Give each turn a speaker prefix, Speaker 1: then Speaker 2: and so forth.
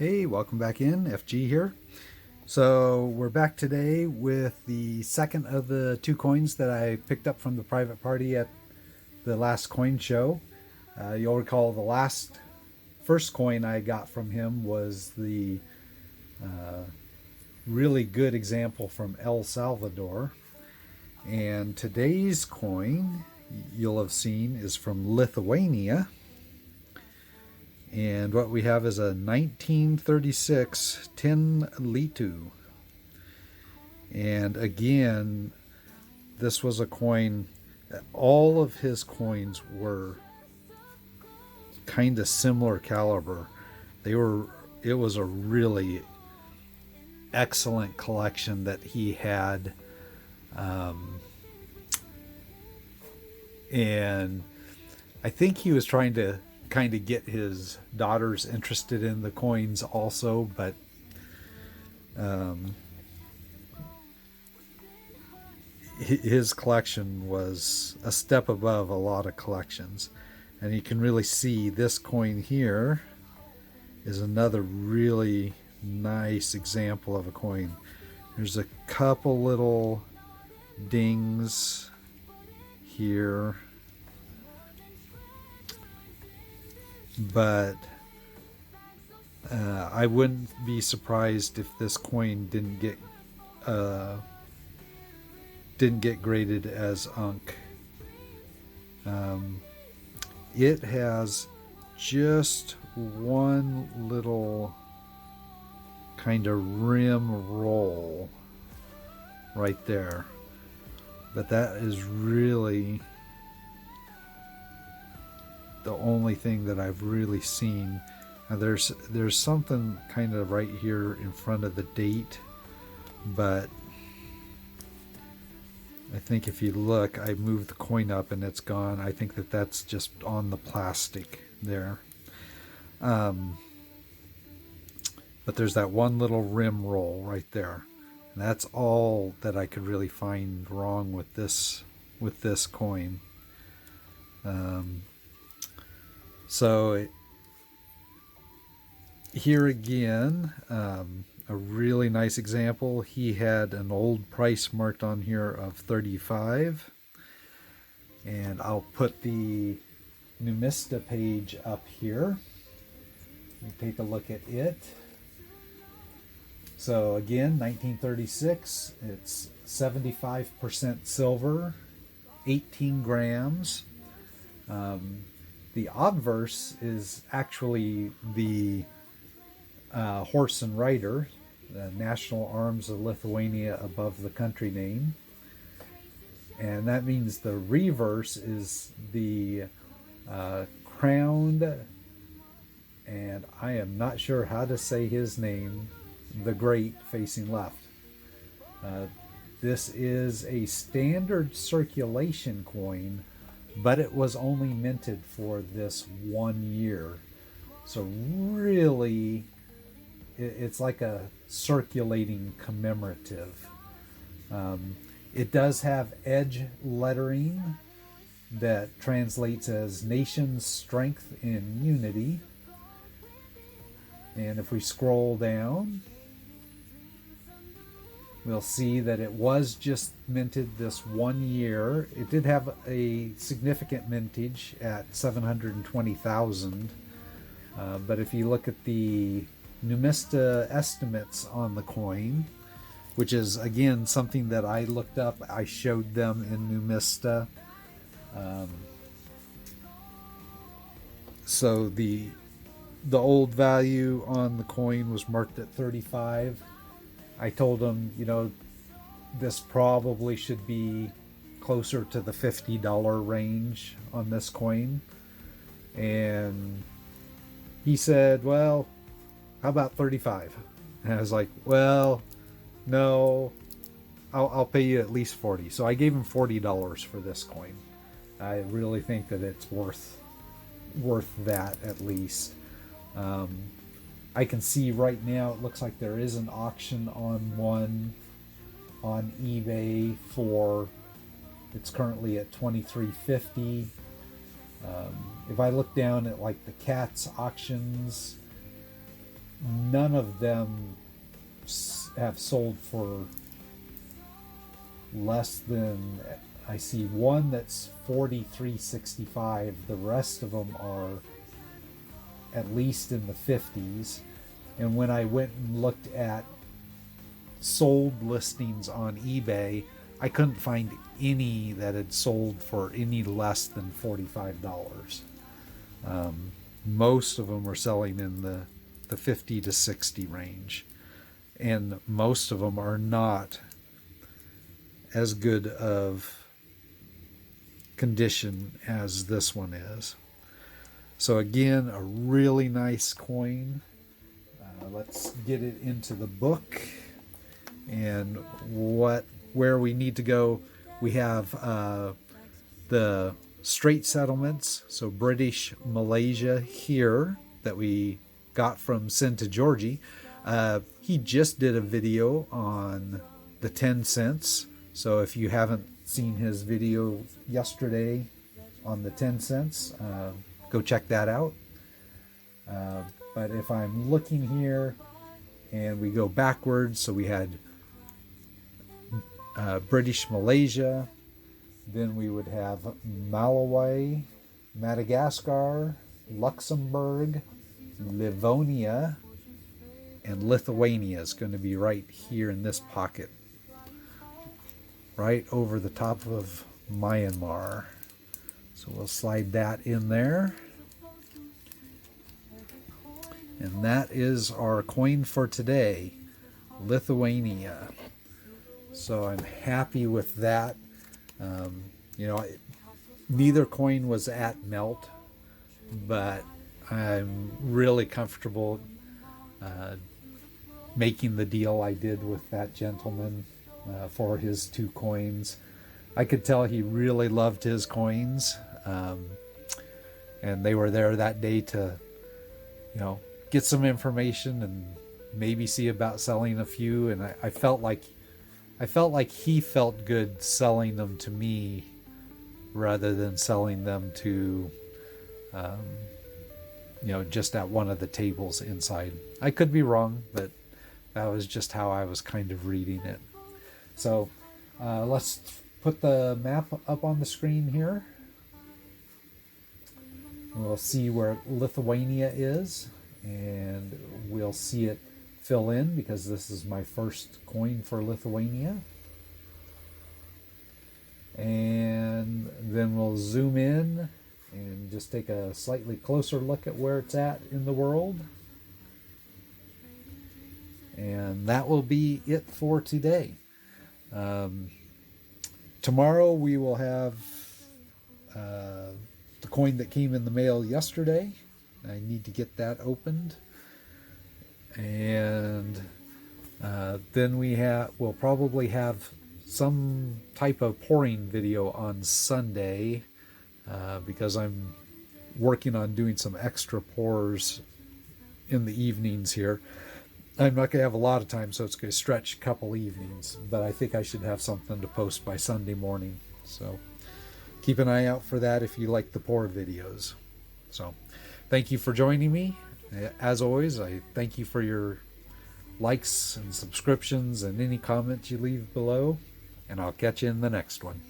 Speaker 1: Hey, welcome back in. FG here. So we're back today with the second of the two coins that I picked up from the private party at the last coin show. You'll recall the first coin I got from him was the really good example from El Salvador. And today's coin, you'll have seen, is from Lithuania. And what we have is a 1936 tin Litu. And again, this was a coin, all of his coins were kind of similar caliber. It was a really excellent collection that he had. And I think he was trying to kind of get his daughters interested in the coins also, but his collection was a step above a lot of collections. And you can really see this coin here is another really nice example of a coin. There's a couple little dings here, but I wouldn't be surprised if this coin didn't get graded as Unk. It has just one little kind of rim roll right there, but that is really the only thing that I've really seen. Now there's something kind of right here in front of the date, but I think if you look, I moved the coin up and it's gone. I think that's just on the plastic there. But there's that one little rim roll right there. And that's all that I could really find wrong with this coin. So here again, a really nice example. He had an old price marked on here of 35, and I'll put the Numista page up here. You take a look at it. So again, 1936. It's 75% silver, 18 grams. The obverse is actually the horse and rider, the national arms of Lithuania above the country name. And that means the reverse is the crowned, and I am not sure how to say his name, the great facing left. This is a standard circulation coin, but it was only minted for this 1 year. So really, it's like a circulating commemorative. It does have edge lettering that translates as nation's strength in unity. And if we scroll down, we'll see that it was just minted this 1 year. It did have a significant mintage at 720,000. But if you look at the Numista estimates on the coin, which is again something that I looked up, I showed them in Numista. So the old value on the coin was marked at 35. I told them, this probably should be closer to the $50 range on this coin. And he said, well, how about 35? And I was like, well, no, I'll pay you at least 40. So I gave him $40 for this coin. I really think that it's worth that at least. I can see right now it looks like there is an auction on one on eBay for, it's currently at $23.50. If I look down at like the Cats auctions, none of them have sold for less than, I see one that's $43.65. The rest of them are at least in the 50s. And when I went and looked at sold listings on eBay, I couldn't find any that had sold for any less than $45. Most of them were selling in the 50 to 60 range, and most of them are not as good of condition as this one is. So again, a really nice coin. Let's get it into the book and where we need to go. We have the straight settlements, so British Malaysia here, that we got from Cinta Georgie. He just did a video on the 10 cents. So if you haven't seen his video yesterday on the 10 cents, go check that out. But if I'm looking here and we go backwards, so we had British Malaysia, then we would have Malawi, Madagascar, Luxembourg, Livonia, and Lithuania is going to be right here in this pocket, right over the top of Myanmar. So we'll slide that in there. And that is our coin for today, Lithuania. So I'm happy with that. Neither coin was at melt, but I'm really comfortable making the deal I did with that gentleman for his 2 coins. I could tell he really loved his coins, and they were there that day to, get some information and maybe see about selling a few. And I felt like he felt good selling them to me rather than selling them to, just at one of the tables inside. I could be wrong, but that was just how I was kind of reading it. So let's put the map up on the screen here. We'll see where Lithuania is, and we'll see it fill in because this is my first coin for Lithuania. And then we'll zoom in and just take a slightly closer look at where it's at in the world. And that will be it for today. Tomorrow we will have the coin that came in the mail yesterday. I need to get that opened. And then we'll probably have some type of pouring video on Sunday because I'm working on doing some extra pours in the evenings here. I'm not going to have a lot of time, so it's going to stretch a couple evenings, but I think I should have something to post by Sunday morning. So keep an eye out for that if you like the pour videos. So thank you for joining me. As always, I thank you for your likes and subscriptions and any comments you leave below, and I'll catch you in the next one.